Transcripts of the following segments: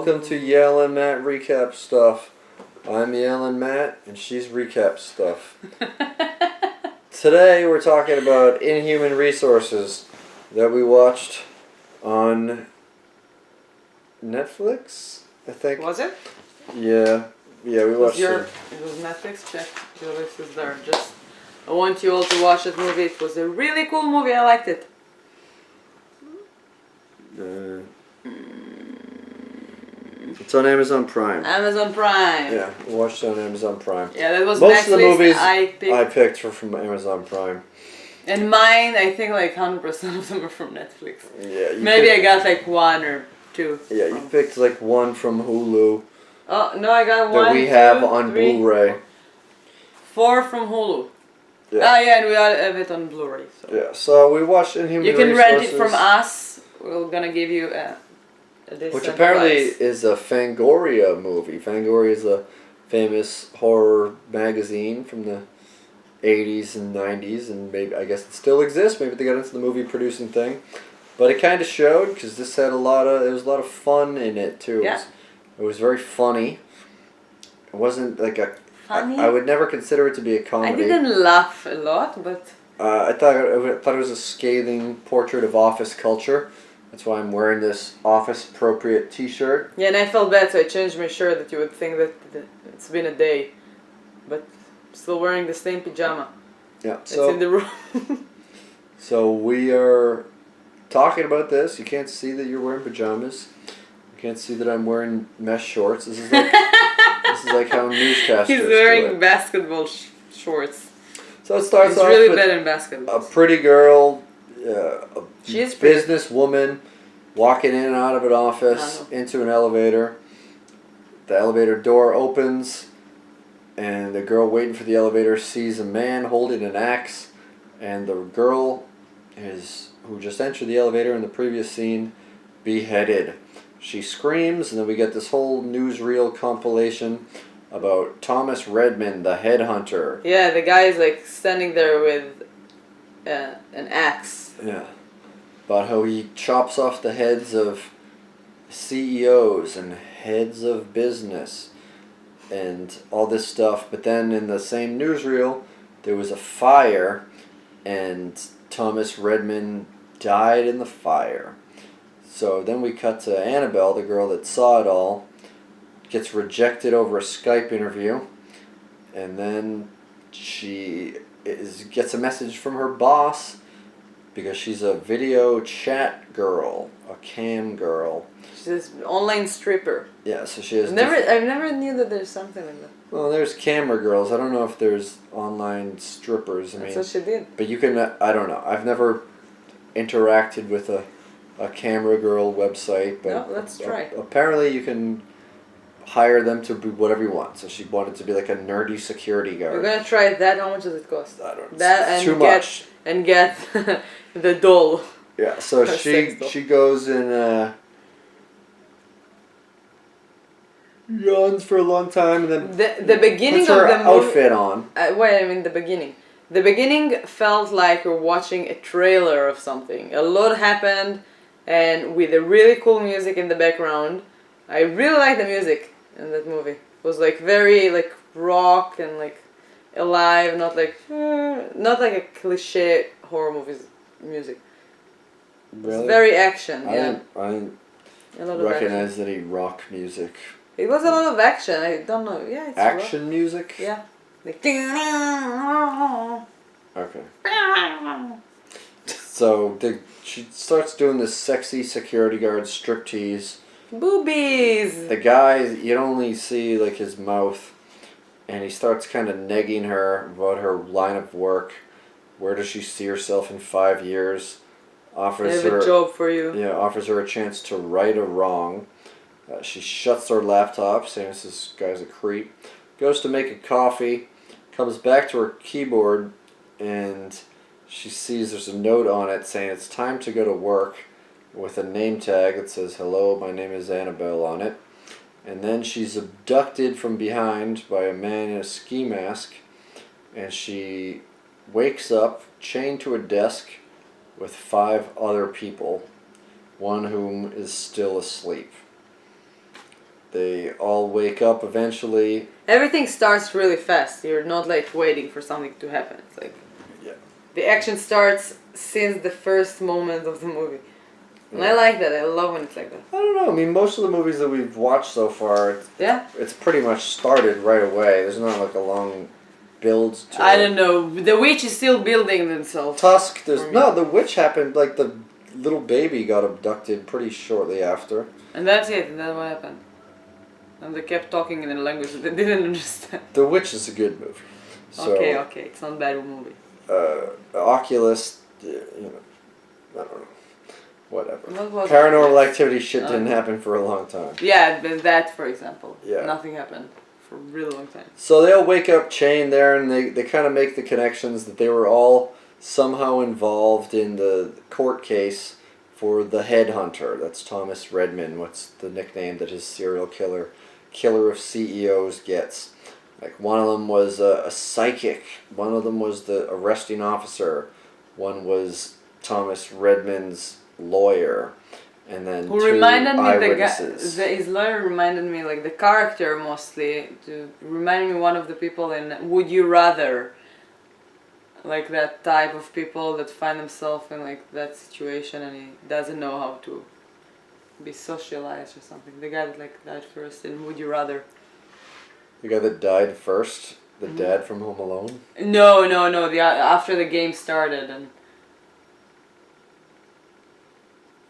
Welcome to Yael and Matt Recap Stuff. I'm Yael and Matt, and she's Recap Stuff. Today we're talking about Inhuman Resources that we watched on Netflix, I think. Was it? Yeah, we watched it. It was Netflix. Check your list is there. I want you all to watch that movie. It was a really cool movie. I liked it. It's on Amazon Prime. Amazon Prime. Yeah, we watched it on Amazon Prime. Yeah, that was most Netflix. of the movies I picked were from Amazon Prime. And mine, I think like 100% of them are from Netflix. Yeah. Maybe I got like one or two. Yeah, you picked like one from Hulu. Oh no, I got one. That we have two, on three, Blu-ray. 4 from Hulu. Yeah. Ah, yeah, and we have it on Blu-ray. So. Yeah, so we watched Inhuman You can Resources, rent it from us. We're gonna give you a which apparently price. is a Fangoria movie. Fangoria is a famous horror magazine from the 80s and 90s, and maybe I guess it still exists. Maybe they got into the movie producing thing, but it kind of showed because this had there was a lot of fun in it too. Yeah. It was very funny. It wasn't like a Funny? I would never consider it to be a comedy. I didn't laugh a lot, but I thought it was a scathing portrait of office culture. That's why I'm wearing this office-appropriate T-shirt. yeah, and I felt bad, so I changed my shirt. That you would think that it's been a day, but I'm still wearing the same pajama. Yeah, It's in the room. So we are talking about this. You can't see that you're wearing pajamas. You can't see that I'm wearing mesh shorts. This is like how newscasters He's do wearing it. basketball shorts. So it starts He's off really with bad in basketball. a pretty girl, She is pretty. businesswoman, walking in and out of an office into an elevator. The elevator door opens, and the girl waiting for the elevator sees a man holding an axe, and the girl who just entered the elevator in the previous scene, beheaded. She screams, and then we get this whole newsreel compilation about Thomas Redmond, the headhunter. Yeah, the guy is like standing there with an axe. Yeah. About how he chops off the heads of CEOs and heads of business and all this stuff. But then in the same newsreel, there was a fire, and Thomas Redmond died in the fire. So then we cut to Annabelle, the girl that saw it all, gets rejected over a Skype interview, and then she gets a message from her boss because she's a video chat girl, a cam girl. She's this online stripper. Yeah, so she has. I never knew that there's something like that. Well, there's camera girls. I don't know if there's online strippers. That's what she did. But you can. I don't know. I've never interacted with a camera girl website, but no, let's try. Apparently, you can hire them to be whatever you want. So she wanted to be like a nerdy security guard. We're gonna try that. How much does it cost? I don't know. That it's and too much. And get the doll. Yeah. So Her sex doll. she goes and runs for a long time, and then the beginning puts her of the movie, outfit on. the beginning. The beginning felt like you're watching a trailer of something. A lot happened, and with a really cool music in the background. I really like the music in that movie. It was like very like rock and like alive, not like a cliche horror movies music. Really? It's very action. I Yeah, didn't a lot of recognize any rock music. It was a lot of action. I don't know. Yeah, it's Action rock. music? Yeah. Like, Okay. So she starts doing this sexy security guard striptease. boobies. The guy, you only see like his mouth, and he starts kind of negging her about her line of work. Where does she see herself in 5 years? I Offers have her a job for you. Yeah, offers her a chance to right a wrong. She shuts her laptop, saying this guy's a creep. Goes to make a coffee, comes back to her keyboard, and she sees there's a note on it saying it's time to go to work, with a name tag that says, "Hello, my name is Annabelle" on it. And then she's abducted from behind by a man in a ski mask, and she wakes up chained to a desk with 5 other people, one whom is still asleep. They all wake up eventually. Everything starts really fast. You're not like waiting for something to happen. It's like the action starts since the first moment of the movie. And I like that. I love when it's like that. I don't know. I mean, most of the movies that we've watched so far, it's pretty much started right away. There's not like a long build to I it. don't know. The witch is still building themselves. Tusk, the witch happened, like the little baby got abducted pretty shortly after. And that's it. And that's what happened. And they kept talking in a language that they didn't understand. The Witch is a good movie. So, okay. It's not a bad movie. Oculus, I don't know. Whatever. What Paranormal Activity shit didn't happen for a long time. Yeah, that for example. Yeah. Nothing happened for a really long time. So they all wake up chained there, and they kind of make the connections that they were all somehow involved in the court case for the headhunter. That's Thomas Redman. What's the nickname that his serial killer of CEOs gets? Like, one of them was a psychic. One of them was the arresting officer. One was Thomas Redman's lawyer. And then Who two reminded me eyewitnesses. his lawyer reminded me like the character mostly reminded me one of the people in Would You Rather, like that type of people that find themselves in like that situation and he doesn't know how to be socialized or something. The guy that like died first in Would You Rather. The guy that died first, the dad from Home Alone. No. After the game started and.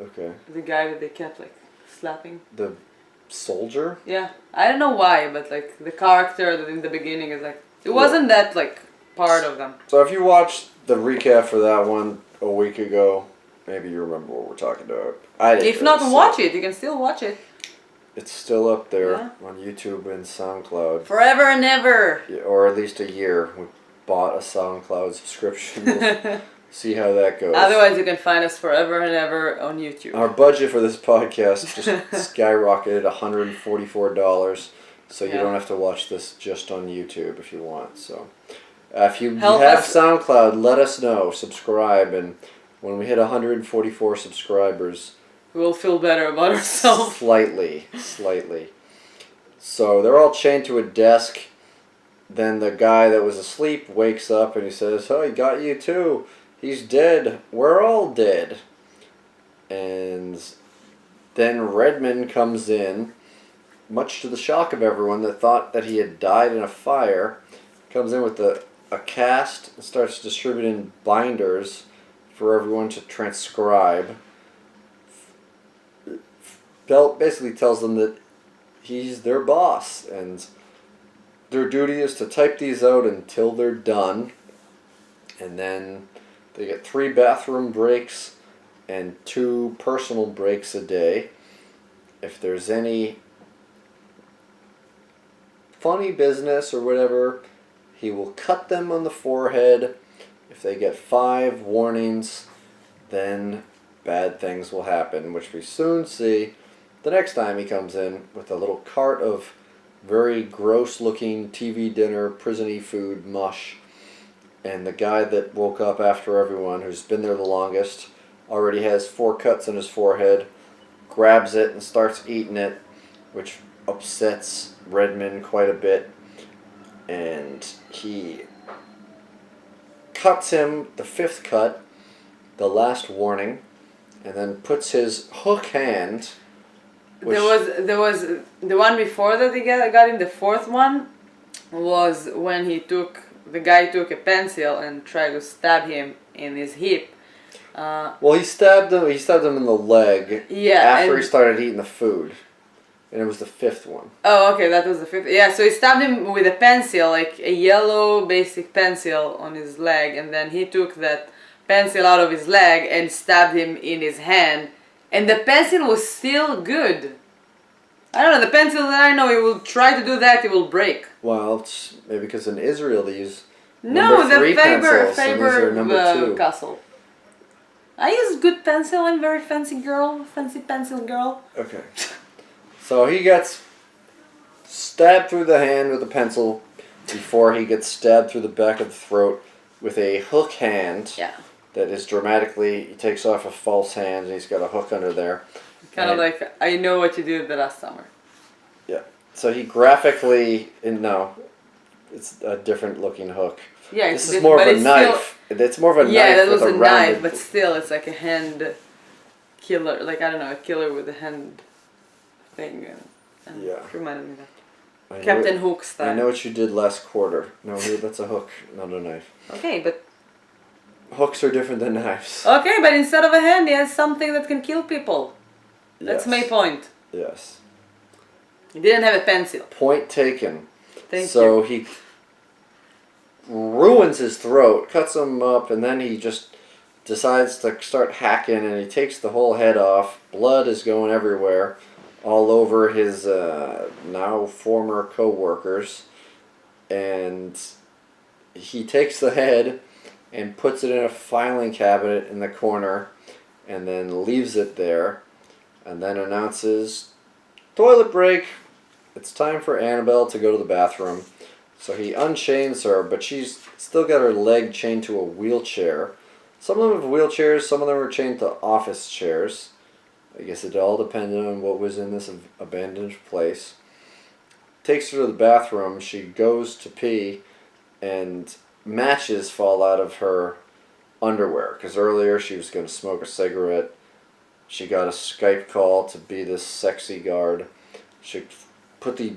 Okay. The guy that they kept like slapping. The soldier? Yeah. I don't know why, but like the character that in the beginning is like it wasn't that like part of them. So if you watched the recap for that one a week ago, maybe you remember what we're talking about. I didn't. If not, watch it. You can still watch it. It's still up there on YouTube and SoundCloud. Forever and ever. Yeah, or at least a year. We bought a SoundCloud subscription. We'll see how that goes. Otherwise, you can find us forever and ever on YouTube. Our budget for this podcast just skyrocketed $144, so you don't have to watch this just on YouTube if you want. So, if you have SoundCloud, let us know. Subscribe, and when we hit 144 subscribers, we'll feel better about ourselves. Slightly. So they're all chained to a desk. Then the guy that was asleep wakes up and he says, "Oh, he got you too. He's dead. We're all dead." And then Redman comes in, much to the shock of everyone that thought that he had died in a fire. Comes in with a cast and starts distributing binders for everyone to transcribe. Basically tells them that he's their boss and their duty is to type these out until they're done, and then they get 3 bathroom breaks and 2 personal breaks a day. If there's any funny business or whatever, he will cut them on the forehead. If they get 5 warnings, then bad things will happen, which we soon see the next time he comes in with a little cart of very gross-looking TV dinner, prison-y food mush. And the guy that woke up after everyone, who's been there the longest, already has 4 cuts on his forehead, grabs it and starts eating it, which upsets Redman quite a bit. And he cuts him the 5th cut, the last warning, and then puts his hook hand... There was the one before that he got in. The 4th one was when the guy took a pencil and tried to stab him in his hip. Well, he stabbed him. He stabbed him in the leg. Yeah. After he started eating the food, and it was the 5th one. Oh, okay, that was the 5th. Yeah, so he stabbed him with a pencil, like a yellow basic pencil on his leg, and then he took that pencil out of his leg and stabbed him in his hand. And the pencil was still good. I don't know, the pencil that I know, he will try to do that, it will break. Well, it's maybe because in Israel they use the Faber Castle. I use good pencil, I'm very fancy pencil girl. Okay. So he gets stabbed through the hand with a pencil before he gets stabbed through the back of the throat with a hook hand. Yeah. That is dramatically, he takes off a false hand and he's got a hook under there. Kind of like, I know what you did the last summer. So he graphically, no, it's a different looking hook. Yeah, This it's is more of but a it's knife. It's more of a still, yeah, knife that with was a a rounded. knife, but still, it's like a hand killer. Like I don't know, a killer with a hand thing. And Yeah. it reminded me of that. I know Captain it- Hook style. I know what you did last quarter. No, that's a hook, not a knife. Okay, but Hooks are different than knives. okay, but instead of a hand, he has something that can kill people. That's my point. Yes. He didn't have a pencil. Point taken. Thank So you. he ruins his throat, cuts him up, and then he just decides to start hacking, and he takes the whole head off. Blood is going everywhere, all over his now former co-workers, and he takes the head and puts it in a filing cabinet in the corner, and then leaves it there, and then announces, "Toilet break. It's time for Annabelle to go to the bathroom." So he unchains her, but she's still got her leg chained to a wheelchair. Some of them have wheelchairs, some of them are chained to office chairs. I guess it all depended on what was in this abandoned place. Takes her to the bathroom, she goes to pee, and matches fall out of her underwear. Because earlier she was going to smoke a cigarette. She got a Skype call to be this sexy guard. She put the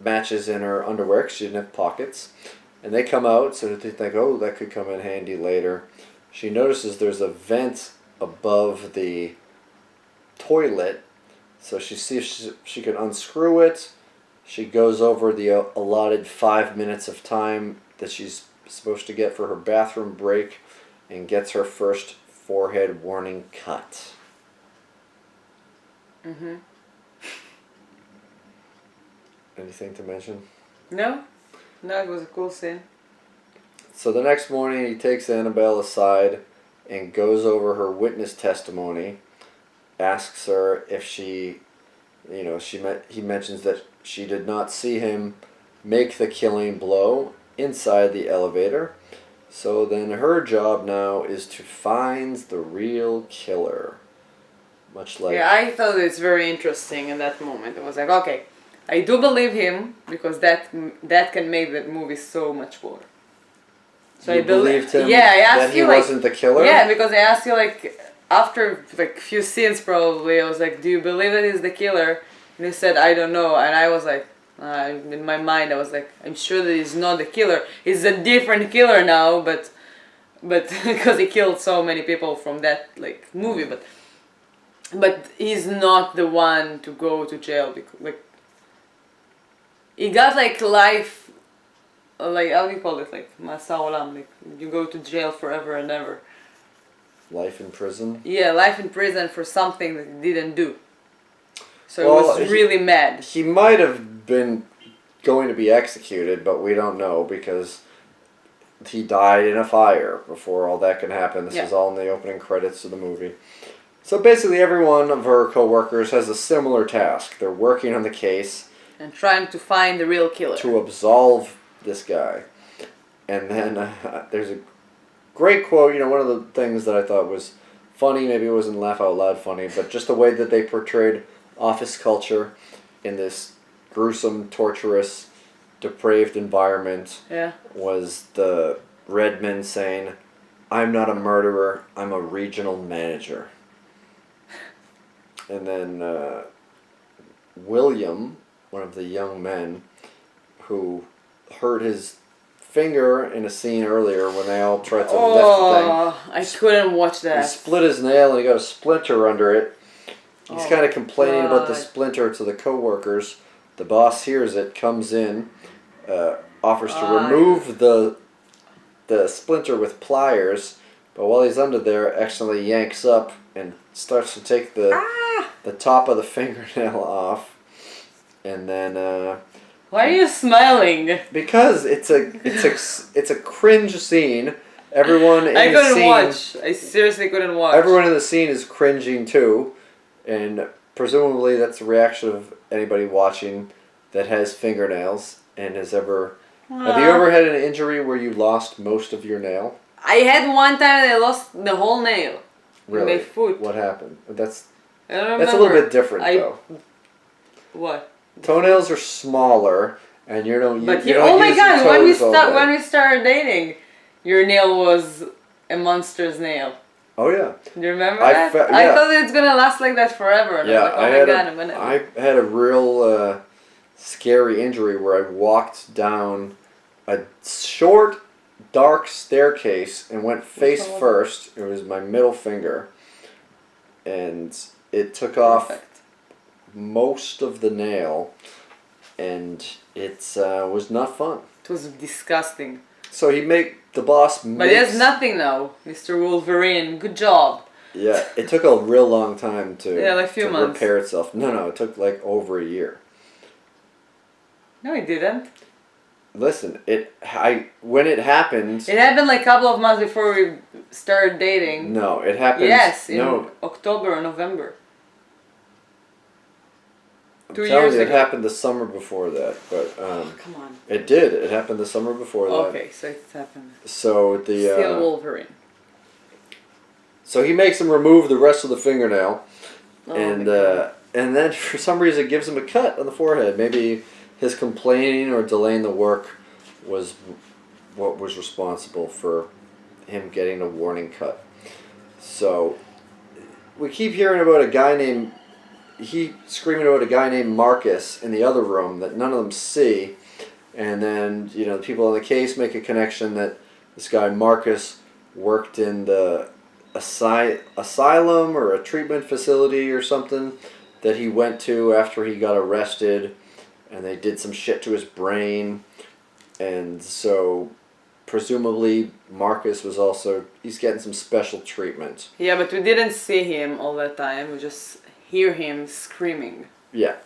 matches in her underwear because she didn't have pockets. And they come out, so they think, oh, that could come in handy later. She notices there's a vent above the toilet, so she sees if she can unscrew it. She goes over the allotted 5 minutes of time that she's supposed to get for her bathroom break and gets her first forehead warning cut. Mm-hmm. Anything to mention? No? No, it was a cool scene. So the next morning he takes Annabelle aside and goes over her witness testimony, asks her if she, he mentions that she did not see him make the killing blow inside the elevator. So then her job now is to find the real killer. Much like... Yeah, I thought it's very interesting in that moment. I was like, okay, I do believe him because that can make the movie so much more. So you I believed him yeah, I asked that he you, wasn't the killer? Yeah, because I asked you after few scenes probably, I was like, do you believe that he's the killer? And he said, I don't know. And I was like, in my mind I was like, I'm sure that he's not the killer. He's a different killer now, but because he killed so many people from that movie, but he's not the one to go to jail because he got life, how do you call it, Masa Olam, you go to jail forever and ever. Life in prison? Yeah, life in prison for something that he didn't do. So Well, he was really mad. He might have been going to be executed, but we don't know because he died in a fire before all that can happen. This is all in the opening credits of the movie. So basically every one of her co-workers has a similar task. They're working on the case. And trying to find the real killer. To absolve this guy. And then there's a great quote, one of the things that I thought was funny, maybe it wasn't laugh out loud funny, but just the way that they portrayed office culture in this gruesome, torturous, depraved environment was the Redman saying, "I'm not a murderer, I'm a regional manager." And then William, one of the young men who hurt his finger in a scene earlier when they all tried to lift the thing. I couldn't watch that. He split his nail and he got a splinter under it. He's kind of complaining about the splinter to the co-workers. The boss hears it, comes in, offers to remove the splinter with pliers, but while he's under there, accidentally yanks up and starts to take the top of the fingernail off, and then why are you smiling? Because it's a cringe scene. Everyone in I the couldn't scene, watch. I seriously couldn't watch. Everyone in the scene is cringing too, and presumably that's the reaction of anybody watching that has fingernails and has ever. Have you ever had an injury where you lost most of your nail? I had one time that I lost the whole nail. Really? In my foot. What happened? I don't remember. That's a little bit different though. What? Toenails are smaller, and you don't. But You don't oh my use your god, toes all day. when we started dating, your nail was a monster's nail. Oh yeah. Do you remember that? I yeah. thought it's gonna last like that forever. And Yeah, I was like, oh my god, I'm gonna. I had a real scary injury where I walked down a short, dark staircase and went face first. It was my middle finger, and it took off Perfect. most of the nail, and it was not fun. It was disgusting. So the boss. But he has nothing now, Mr. Wolverine. Good job. Yeah, it took a real long time to like a few months. repair itself. No, it took like over a year. No, it didn't. Listen, when it happened. It happened like a couple of months before we started dating. No, it happened. Yes, in October or November. I'm 2 telling years you, ago. it happened the summer before that, but Come on. it did. It happened the summer before that. Okay, so it's happened. So Still Wolverine. So he makes him remove the rest of the fingernail, Oh, and then for some reason gives him a cut on the forehead. Maybe his complaining or delaying the work was what was responsible for him getting a warning cut. So we keep hearing about a guy named screaming about a guy named Marcus in the other room that none of them see, and then the people in the case make a connection that this guy Marcus worked in the asylum or a treatment facility or something that he went to after he got arrested, and they did some shit to his brain, and so presumably Marcus was he's getting some special treatment. Yeah, but we didn't see him all that time. We just hear him screaming. Yeah.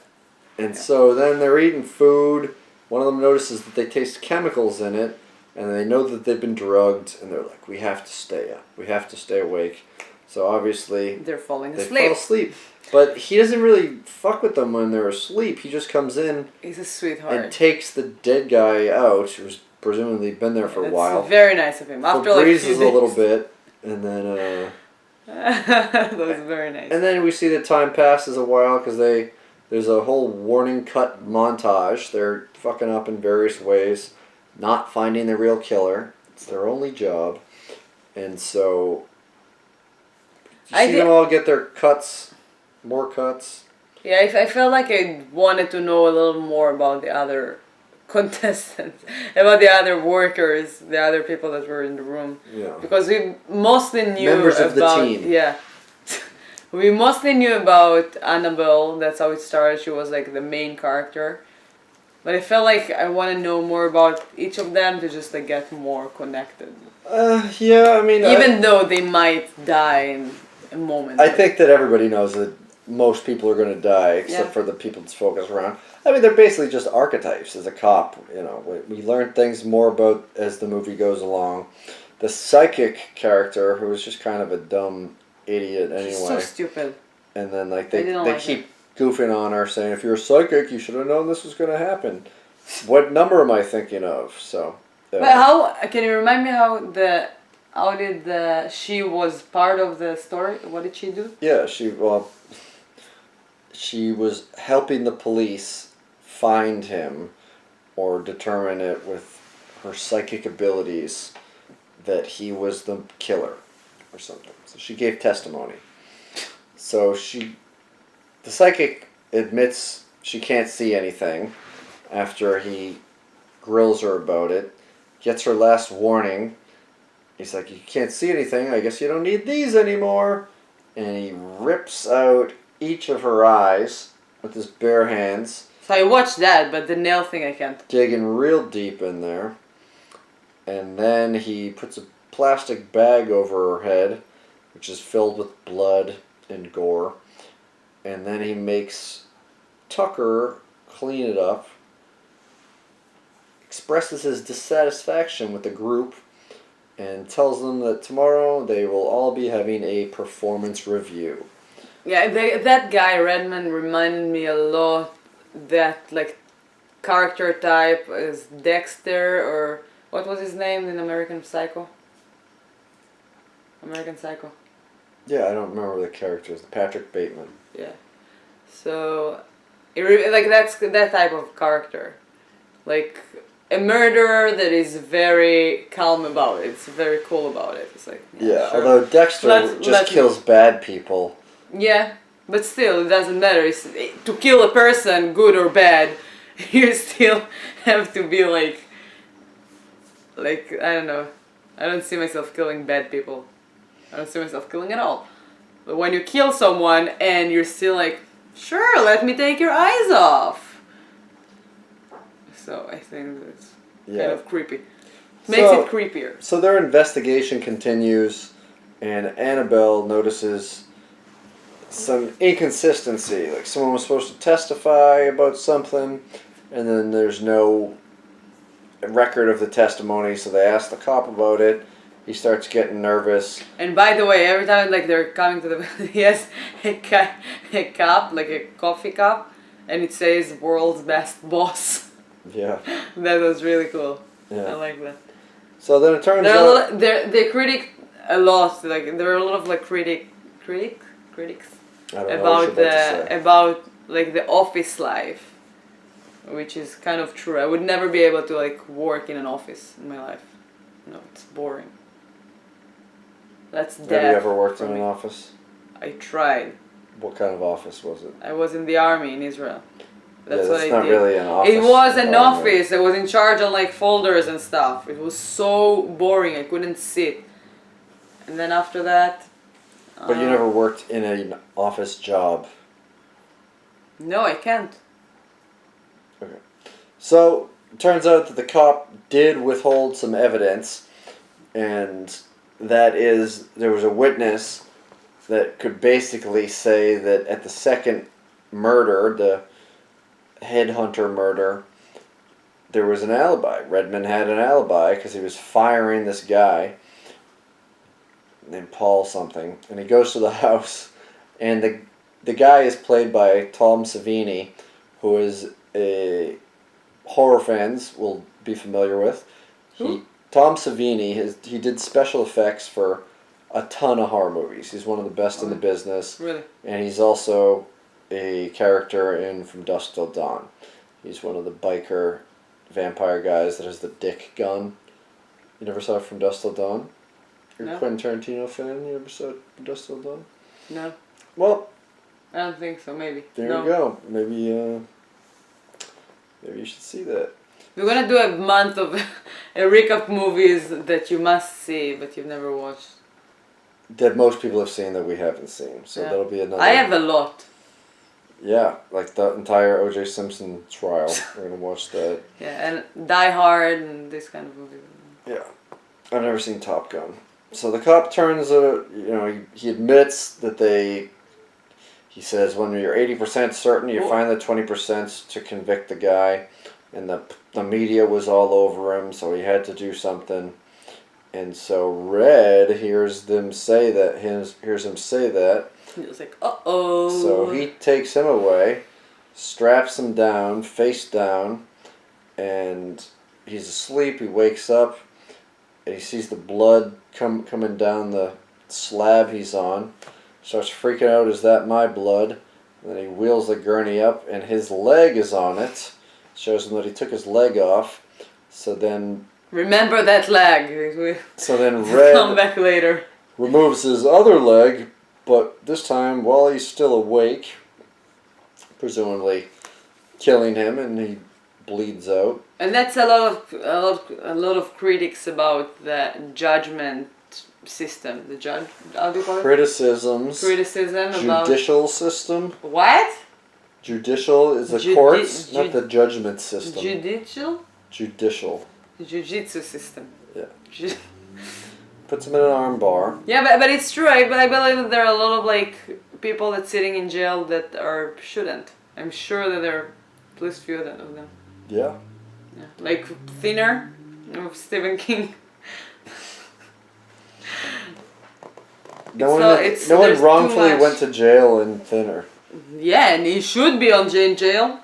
And so then they're eating food. One of them notices that they taste chemicals in it, and they know that they've been drugged, and they're like, we have to stay up. We have to stay awake. So obviously They're falling they asleep. fall asleep. But he doesn't really fuck with them when they're asleep. He just comes in He's a sweetheart. and takes the dead guy out, who's presumably been there for a while. Very nice of him. After Breezes a little bit, and then that was very nice. and then we see that time passes a while because there's a whole warning cut montage. They're fucking up in various ways, not finding the real killer. It's their only job, and so you see them all get their cuts, more cuts. Yeah, I felt like I wanted to know a little more about the other contestants, about the other workers, the other people that were in the room. Yeah. Because we mostly knew members about of the team. Yeah. We mostly knew about Annabelle. That's how it started. She was like the main character. But I felt like I want to know more about each of them to just like get more connected. Yeah, I mean, even though they might die in a moment. I think that everybody knows that most people are going to die, except for the people that's focused around. I mean, they're basically just archetypes. As a cop, we learn things more about as the movie goes along. The psychic character, who was just kind of a dumb idiot anyway. She's so stupid. And then they keep goofing on her, saying, if you're a psychic, you should have known this was going to happen. What number am I thinking of? So. But how can you remind me how did she was part of the story? What did she do? Yeah, she was helping the police find him or determine it with her psychic abilities that he was the killer or something. So she gave testimony. So the psychic admits she can't see anything after he grills her about it, gets her last warning. He's like, you can't see anything, I guess you don't need these anymore. And he rips out each of her eyes with his bare hands. So I watched that, but the nail thing I can't. Digging real deep in there. And then he puts a plastic bag over her head, which is filled with blood and gore. And then he makes Tucker clean it up, expresses his dissatisfaction with the group, and tells them that tomorrow they will all be having a performance review. Yeah, that guy Redman reminded me a lot that like character type is Dexter, or what was his name in American Psycho? American Psycho. Yeah, I don't remember the characters. Patrick Bateman. Yeah. So Like that's that type of character, like a murderer that is very calm about it. It's very cool about it. It's like Yeah, sure. although Dexter Let's- just let's- kills bad people. Yeah, but still, it doesn't matter. To kill a person, good or bad, you still have to be like I don't know. I don't see myself killing bad people. I don't see myself killing at all. But when you kill someone and you're still like, sure, let me take your eyes off. So I think that's kind of creepy. Makes it creepier. So their investigation continues, and Annabelle notices some inconsistency. Like someone was supposed to testify about something, and then there's no record of the testimony, so they ask the cop about it. He starts getting nervous. And by the way, every time like they're coming to the, he has a cup, like a coffee cup, and it says "World's Best Boss." Yeah. That was really cool. Yeah. I like that. So then it turns There are out they critic a lot. Like there are a lot of like critics I don't know what you're about to say. about like the office life, which is kind of true. I would never be able to like work in an office in my life. No, it's boring. That's death. Have you ever worked for in an me. office? I tried. What kind of office was it? I was in the army in Israel. That's yeah, what that's I not did. really an office. It was an environment. office. I was in charge of like folders and stuff. It was so boring. I couldn't sit. And then after that. But you never worked in an office job. No, I can't. Okay. So it turns out that the cop did withhold some evidence, and that is there was a witness that could basically say that at the second murder, the headhunter murder, there was an alibi. Redmond had an alibi because he was firing this guy named Paul something, and he goes to the house, and the guy is played by Tom Savini, who is a horror fans will be familiar with. Tom Savini, he did special effects for a ton of horror movies. He's one of the best in the business. Really? And he's also a character in From Dusk Till Dawn. He's one of the biker vampire guys that has the dick gun. You never saw From Dusk Till Dawn? You're a Quentin Tarantino fan? You ever saw From Dusk Till Dawn? No. Well, I don't think so. Maybe. there you go. Maybe you should see that. We're gonna do a month of a recap movies that you must see but you've never watched. That most people have seen that we haven't seen. So that'll be another... I have a lot. Yeah, like the entire O.J. Simpson trial. We're going to watch that. Yeah, and Die Hard and this kind of movies. Yeah. I've never seen Top Gun. So the cop turns, he admits that he says when you're 80% certain, you find the 20% to convict the guy. And the media was all over him, so he had to do something. And so Red hears him say that. He was like, uh-oh. So he takes him away, straps him down, face down, and he's asleep. He wakes up, and he sees the blood coming down the slab he's on. Starts freaking out, is that my blood? And then he wheels the gurney up, and his leg is on it. Shows him that he took his leg off. So then... Remember that leg. So then Red come back later. Removes his other leg, but this time while he's still awake, presumably killing him, and he bleeds out. And that's a lot of critics about the judgment system. How do you call it? Criticism about Judicial system. what? Judicial is the courts, not the judgment system. Judicial. Jiu-jitsu system. Yeah. Puts him in an arm bar. Yeah, but it's true. I believe that there are a lot of like people that's sitting in jail that shouldn't. I'm sure that there are at least few of them. Yeah. Yeah. Like Thinner of Stephen King. No one wrongfully went to jail in Thinner. Yeah, and he should be on jail.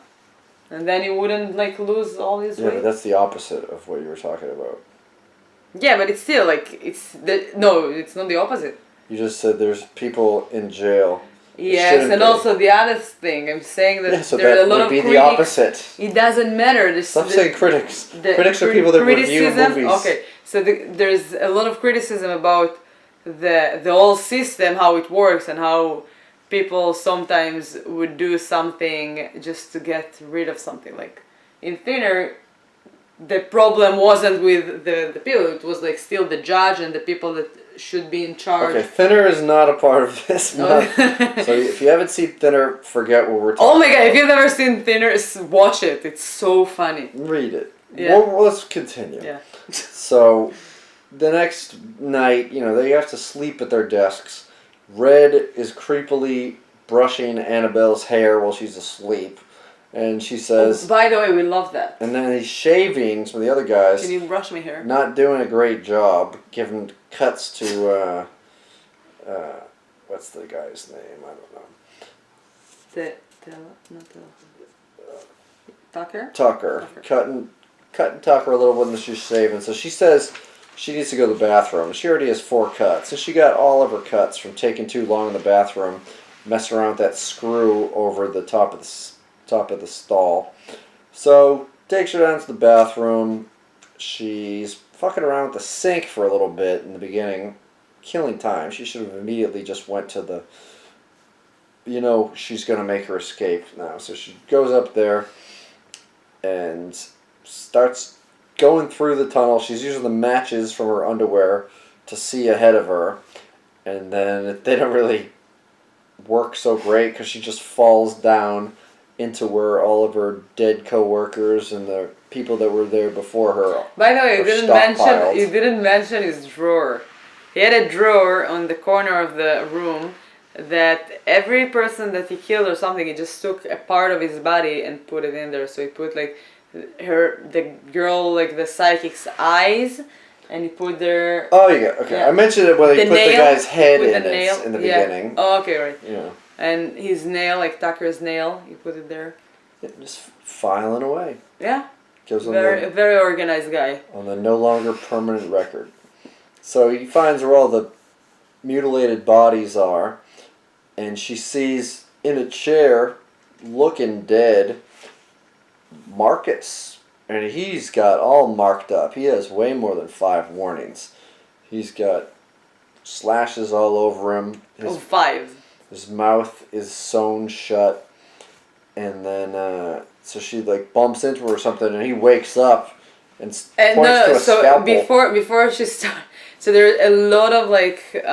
And then he wouldn't like lose all his weight. Yeah, but that's the opposite of what you were talking about. Yeah, but it's still like it's not the opposite. You just said there's people in jail Yes, shouldn't and be. also the other thing, I'm saying that Yeah, so there are that a lot would of be critics. the opposite. It doesn't matter. Stop saying critics. Critics are people that review movies. Okay, so there's a lot of criticism about the whole system, how it works, and how people sometimes would do something just to get rid of something. Like in Thinner, the problem wasn't with the people; it was like still the judge and the people that should be in charge. Okay, Thinner is not a part of this. So if you haven't seen Thinner, forget what we're talking about. Oh my god, if you've never seen Thinner, watch it. It's so funny. Read it. Yeah. Well, let's continue. Yeah. So, the next night, they have to sleep at their desks. Red is creepily brushing Annabelle's hair while she's asleep. And she says... Oh, by the way, we love that. And then he's shaving some of the other guys. Can you brush my hair? Not doing a great job, giving cuts to... what's the guy's name? I don't know. Tucker? Tucker. Cutting Tucker a little when she's shaving. So she says she needs to go to the bathroom. She already has 4 cuts. And she got all of her cuts from taking too long in the bathroom, messing around with that screw over the top of the stall. So takes her down to the bathroom. She's fucking around with the sink for a little bit in the beginning, killing time. She should have immediately just went to the... she's going to make her escape now. So she goes up there and starts going through the tunnel. She's using the matches from her underwear to see ahead of her. And then they don't really work so great because she just falls down into where all of her dead co-workers and the people that were there before her. By the way, you didn't mention his drawer. He had a drawer on the corner of the room that every person that he killed or something, he just took a part of his body and put it in there. So he put like the girl, like the psychic's eyes, and he put their... Oh yeah, okay. Yeah. I mentioned it when he put the guy's head in the beginning. Oh, okay, right. Yeah. And his nail, like Tucker's nail, he put it there. Yeah, just filing away. Yeah. Goes very organized guy. On the no longer permanent record. So he finds where all the mutilated bodies are, and she sees in a chair, looking dead, Marcus. And he's got all marked up. He has way more than 5 warnings. He's got slashes all over him. 5. His mouth is sewn shut. And then, so she like bumps into her or something, and he wakes up and points to a scalpel. Before she starts, so there's a lot of like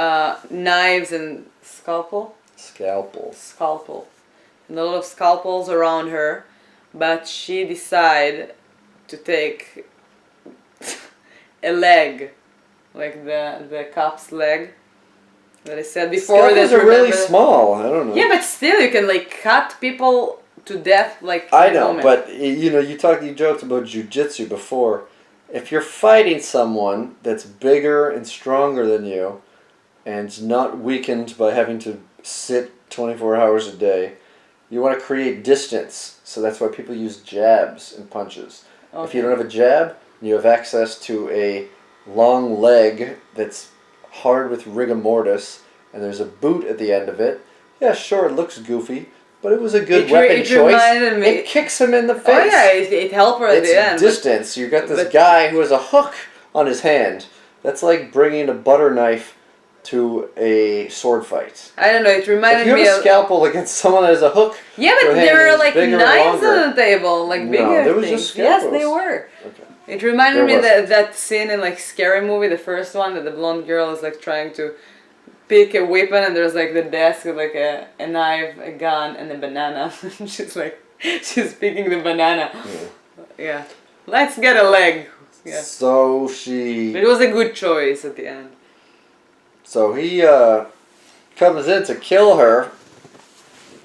knives and scalpels. And a lot of scalpels around her, but she decided to take a leg, like the cop's leg that I said before. Scalpels are really small. I don't know. Yeah, but still, you can like cut people to death like. I know, but you joked about jujitsu before. If you're fighting someone that's bigger and stronger than you, and not weakened by having to sit 24 hours a day, you want to create distance. So that's why people use jabs and punches. Okay. If you don't have a jab, you have access to a long leg that's hard with rigor mortis, and there's a boot at the end of it. Yeah, sure, it looks goofy, but it was a good weapon choice. It kicks him in the face. Oh yeah, it helped her at the end. It's distance. You got this guy who has a hook on his hand. That's like bringing a butter knife to a sword fight. I don't know, it reminded me of... If you have a scalpel against someone that has a hook... Yeah, but there were like knives on the table, like bigger there was things. Just scalpels. Yes, they were. Okay. It reminded me that scene in like Scary Movie, the first one, that the blonde girl is like trying to pick a weapon, and there's like the desk with like a knife, a gun, and a banana. she's picking the banana. Yeah. Let's get a leg. Yeah. So she... But it was a good choice at the end. So he comes in to kill her.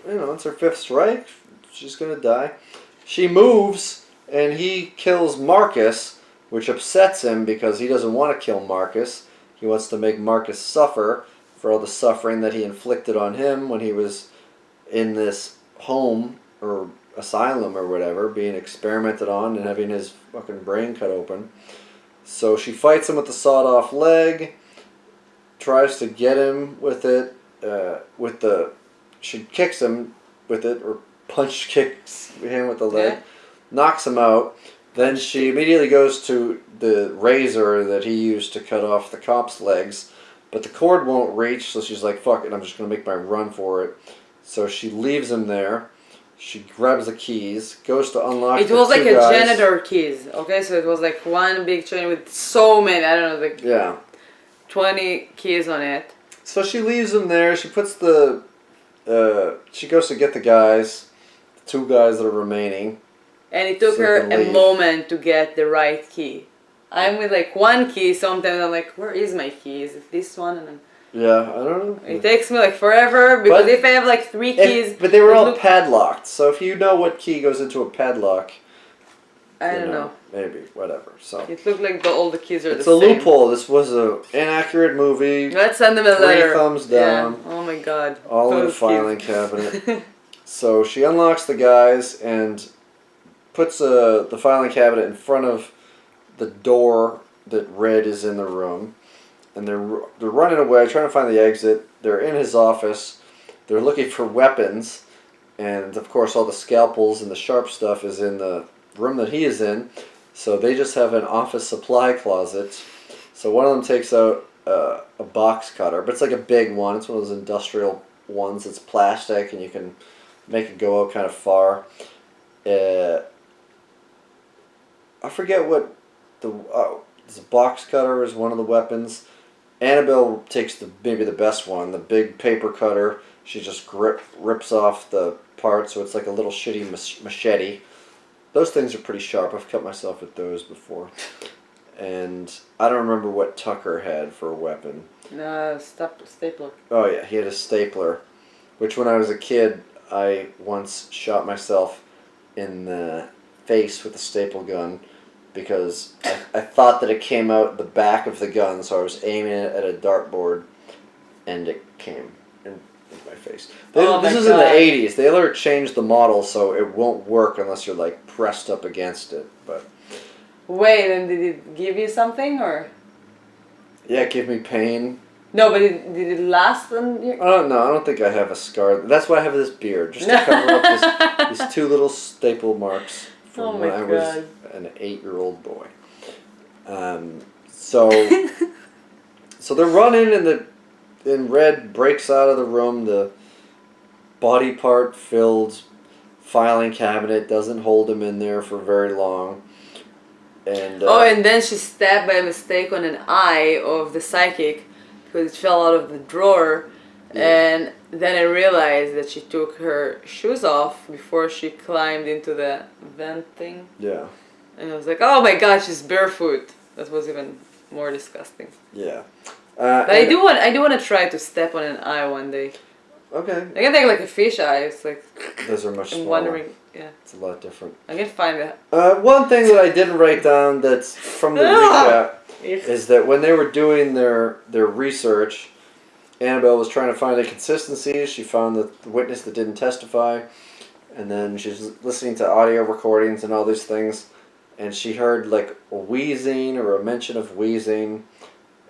It's her 5th strike. She's going to die. She moves, and he kills Marcus, which upsets him because he doesn't want to kill Marcus. He wants to make Marcus suffer for all the suffering that he inflicted on him when he was in this home or asylum or whatever, being experimented on and having his fucking brain cut open. So she fights him with the sawed-off leg. Tries to get him with it, with the she kicks him with it, or punch kicks him with the leg, Yeah. knocks him out. Then she immediately goes to the razor that he used to cut off the cop's legs, but the cord won't reach, so she's like, fuck it, I'm just going to make my run for it. So she leaves him there. She grabs the keys, goes to unlock It the was like two a guys. janitor keys, okay? So it was like one big chain with so many, I don't know, like Yeah. 20 keys on it. So she leaves him there. She puts the... she goes to get the guys, the two guys that are remaining. And it took So her they can a leave. moment to get the right key. I'm with like one key, sometimes I'm like, where is my key? Is it this one? And then Yeah, I don't know. it takes me like forever, because But if I have like 3 keys... But they were it all look- padlocked, so if you know what key goes into a padlock... I you don't know. Maybe, whatever. So It looked like all the keys are it's the a same. loophole. This was an inaccurate movie. Let's send them a 3 letter. thumbs down. Yeah. Oh my god. All in a Those filing keys. cabinet. So she unlocks the guys and puts the filing cabinet in front of the door that Red is in the room. And they're running away, trying to find the exit. They're in his office. They're looking for weapons. And, of course, all the scalpels and the sharp stuff is in the room that he is in. So they just have an office supply closet. So one of them takes out a box cutter. But it's like a big one. It's one of those industrial ones. It's plastic, and you can make it go out kind of far. I forget what the... the box cutter is one of the weapons. Annabelle takes maybe the best one, the big paper cutter. She just rips off the part, so it's like a little shitty machete. Those things are pretty sharp. I've cut myself with those before. And I don't remember what Tucker had for a weapon. Stapler. Oh yeah, he had a stapler, which when I was a kid, I once shot myself in the face with a staple gun, because I thought that it came out the back of the gun, so I was aiming it at a dartboard, and it came in my face. This is in the 80s. They later changed the model, so it won't work unless you're like pressed up against it. But Wait, and did it give you something, or? yeah, it gave me pain. No, but did it last on your... Oh no, I don't think I have a scar. That's why I have this beard, just to cover up these 2 little staple marks from when I was an 8-year-old boy. So they're running, and Red breaks out of the room. The body part filled filing cabinet doesn't hold him in there for very long. And and then she stabbed by mistake on an eye of the psychic, because it fell out of the drawer. Yeah. And then I realized that she took her shoes off before she climbed into the vent thing. Yeah. And I was like, oh my god, she's barefoot. That was even more disgusting. Yeah. But I do want to try to step on an eye one day. Okay. I can take like a fish eye. It's like... Those are much I'm smaller. wondering, yeah. It's a lot different. I can find that. One thing that I didn't write down that's from the recap is that when they were doing their research, Annabelle was trying to find inconsistencies. She found the witness that didn't testify, and then she's listening to audio recordings and all these things, and she heard like a wheezing or a mention of wheezing,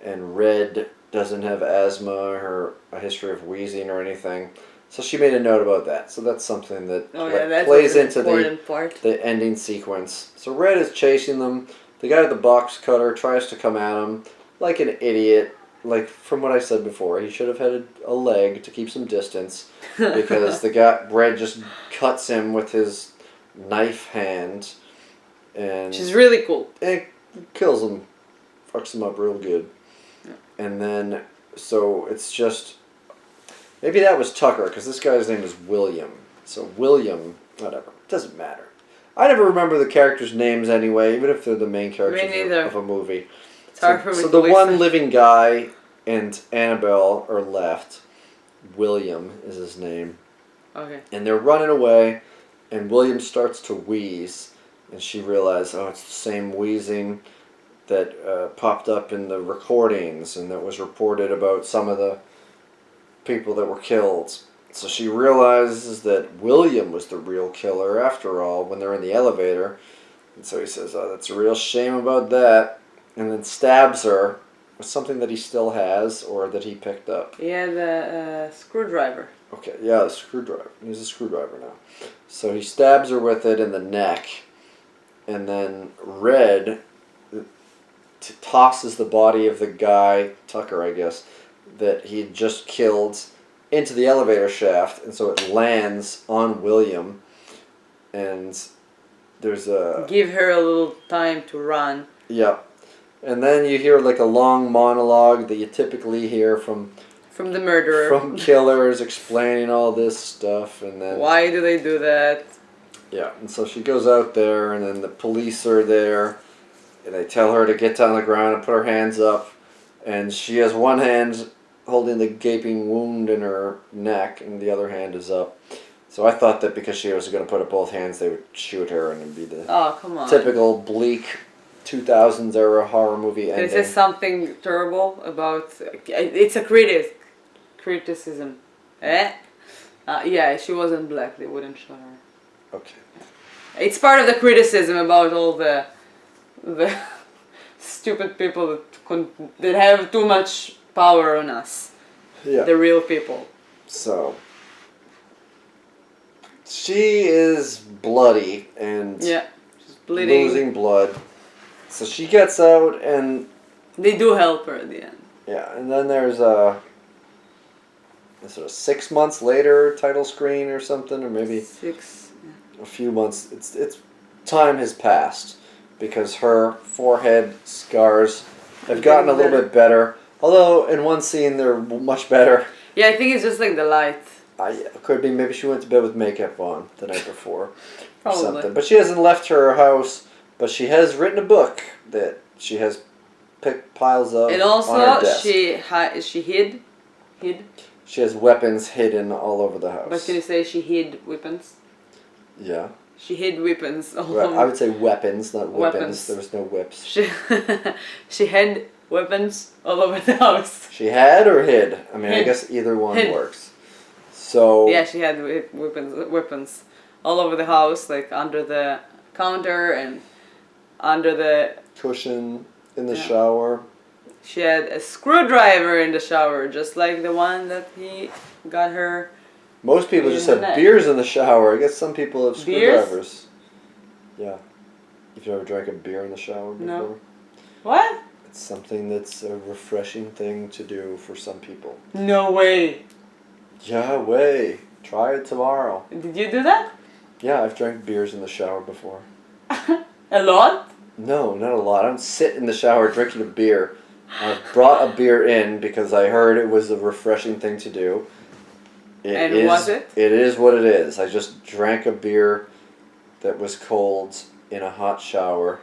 and Red doesn't have asthma or a history of wheezing or anything. So she made a note about that. So that's something that plays into the ending sequence. So Red is chasing them. The guy with the box cutter tries to come at him like an idiot. Like, from what I said before, he should have had a leg to keep some distance, because Red just cuts him with his knife hand, and She's really cool. it kills him, fucks him up real good. Yeah. And then, so it's just, maybe that was Tucker, because this guy's name is William. So William, whatever, doesn't matter. I never remember the characters' names anyway, even if they're the main characters of a movie. It's hard for me So to the one listen. living guy and Annabelle are left. William is his name. Okay. And they're running away, and William starts to wheeze, and she realizes, oh, it's the same wheezing that popped up in the recordings and that was reported about some of the people that were killed. So she realizes that William was the real killer after all when they're in the elevator. And so he says, oh, that's a real shame about that. And then stabs her with something that he still has or that he picked up. Yeah, the screwdriver. Okay, yeah, the screwdriver. He's a screwdriver now. So he stabs her with it in the neck, and then Red tosses the body of the guy, Tucker, I guess, that he had just killed into the elevator shaft, and so it lands on William, and there's a... Give her a little time to run. Yeah. And then you hear like a long monologue that you typically hear from the murderer. From killers explaining all this stuff, and then... Why do they do that? Yeah, and so she goes out there, and then the police are there, and they tell her to get down on the ground and put her hands up, and she has one hand holding the gaping wound in her neck, and the other hand is up. So I thought that because she was going to put up both hands, they would shoot her, and it'd be the come on. typical bleak 2000s era horror movie ending. Is there something terrible about... It's a criticism. Yeah, she wasn't black. They wouldn't show her. Okay. It's part of the criticism about all the stupid people that have too much power on us. Yeah. The real people. So she is bloody and she's bleeding. losing blood. So she gets out, and they do help her at the end. Yeah, and then there's a sort of 6 months later title screen or something, or maybe a few months. It's time has passed because her forehead scars have gotten a little bit better. Although in one scene they're much better. Yeah, I think it's just like the light. Could be maybe she went to bed with makeup on the night before or Probably. something. But she hasn't left her house. But she has written a book that she has picked piles of. And on her also desk. she hid. She has weapons hidden all over the house. But can you say she hid weapons? Yeah. She hid weapons all Right, over. I would say weapons, not weapons. Weapons. There was no whips. She had weapons all over the house. She had or hid? I mean, I Hid. guess either one Hid. works. So... Yeah, she had weapons all over the house, like under the counter and under the... Cushion in the shower. She had a screwdriver in the shower, just like the one that he got her. Most people just have neck. beers in the shower. I guess some people have Beers? screwdrivers. Yeah. You've never drank a beer in the shower before? No. What? It's something that's a refreshing thing to do for some people. No way. Yeah, way. Try it tomorrow. Did you do that? Yeah, I've drank beers in the shower before. A lot? No, not a lot. I don't sit in the shower drinking a beer. I brought a beer in because I heard it was a refreshing thing to do. Was it? It is what it is. I just drank a beer that was cold in a hot shower.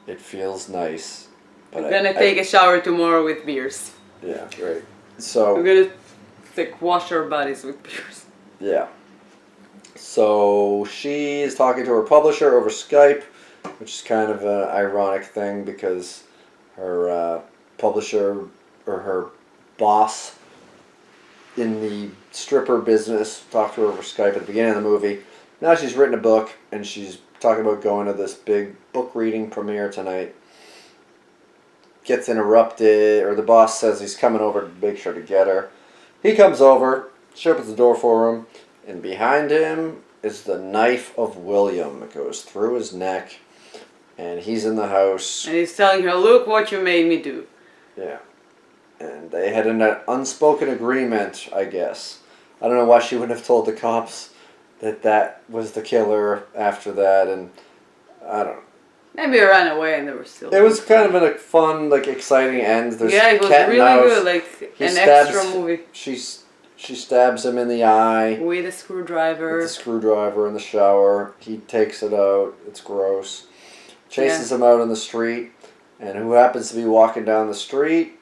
It feels nice. But I'm gonna take a shower tomorrow with beers. Yeah, great. So We're gonna wash our bodies with beers. yeah. So she's talking to her publisher over Skype, which is kind of an ironic thing because her publisher or her boss in the stripper business talked to her over Skype at the beginning of the movie. Now she's written a book and she's talking about going to this big book reading premiere tonight. Gets interrupted, or the boss says he's coming over to make sure to get her. He comes over, she opens the door for him, and behind him is the knife of William. It goes through his neck, and he's in the house. And he's telling her, look what you made me do. Yeah. And they had an unspoken agreement, I guess. I don't know why she wouldn't have told the cops that that was the killer after that, and I don't know. Maybe I ran away and they were still... It was kind of a fun, like, exciting end. There's yeah, it was cat and really mouse. good, like He an stabs- extra movie. She stabs him in the eye With a screwdriver. with the screwdriver in the shower. He takes it out. It's gross. Chases him out on the street. And who happens to be walking down the street?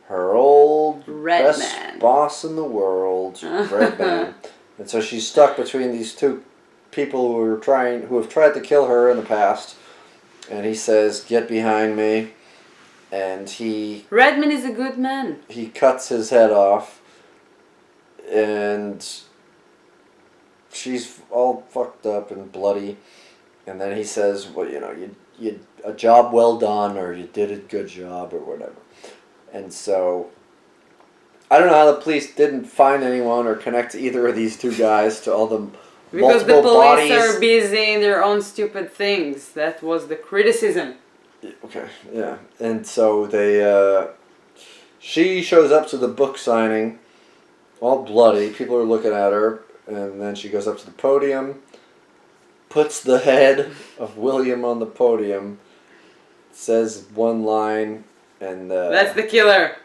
Her old Red best man. boss in the world, Red Man. And so she's stuck between these two people who have tried to kill her in the past. And he says, "Get behind me." And Redman is a good man. he cuts his head off. And she's all fucked up and bloody. And then he says, well, you know, you a job well done, or you did a good job, or whatever. And so I don't know how the police didn't find anyone or connect either of these two guys to all the Because the multiple police bodies. are busy in their own stupid things. That was the criticism. Okay, yeah. And so she shows up to the book signing, all bloody. People are looking at her. And then she goes up to the podium, puts the head of William on the podium, says one line, and... That's the killer.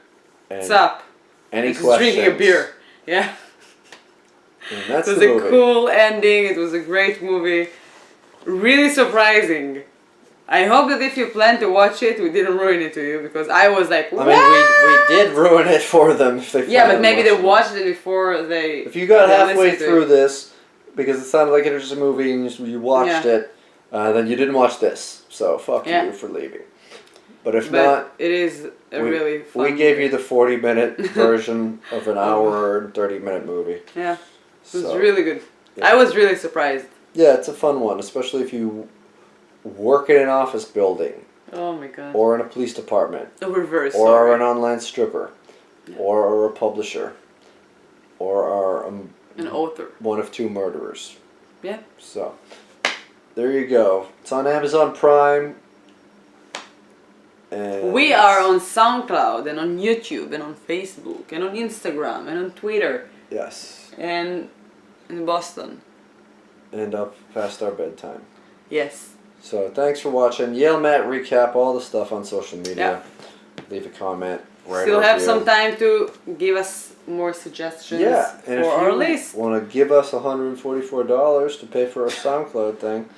What's up? Any She's questions? drinking a beer. Yeah. And that's It was the a movie. cool ending. It was a great movie. Really surprising. I hope that if you plan to watch it, we didn't ruin it to you because I was like, what? I mean, we did ruin it for them if they Yeah, but finally maybe they watched watched it before they. If you got they halfway listened to through it. this, because it sounded like it was just a movie and you watched Yeah. it, then you didn't watch this. So fuck Yeah. you for leaving. But if But not, it is a we, really fun. we gave movie. you the 40-minute version of an hour and 30-minute movie. Yeah, it was So, really good. yeah. I was really surprised. Yeah, it's a fun one, especially if you work in an office building, Oh my god. or in a police department, The reverse. or are sorry. an online stripper, or are a publisher, or are An author. one of two murderers. Yeah. So, there you go. It's on Amazon Prime. And We are on SoundCloud and on YouTube and on Facebook and on Instagram and on Twitter Yes. and in Boston. And up past our bedtime. Yes. So, thanks for watching. Yael Matt recap all the stuff on social media. Leave a comment. Write Still a have review. some time to give us more suggestions Yeah, and for our if list. you want to give us $144 to pay for our SoundCloud thing,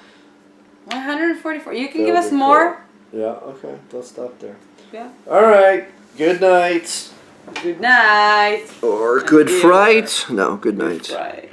144. You can That'll give us be more. yeah, okay, let's stop there. Yeah. All right, good night. Good night. Or good fright. No, good night. Right.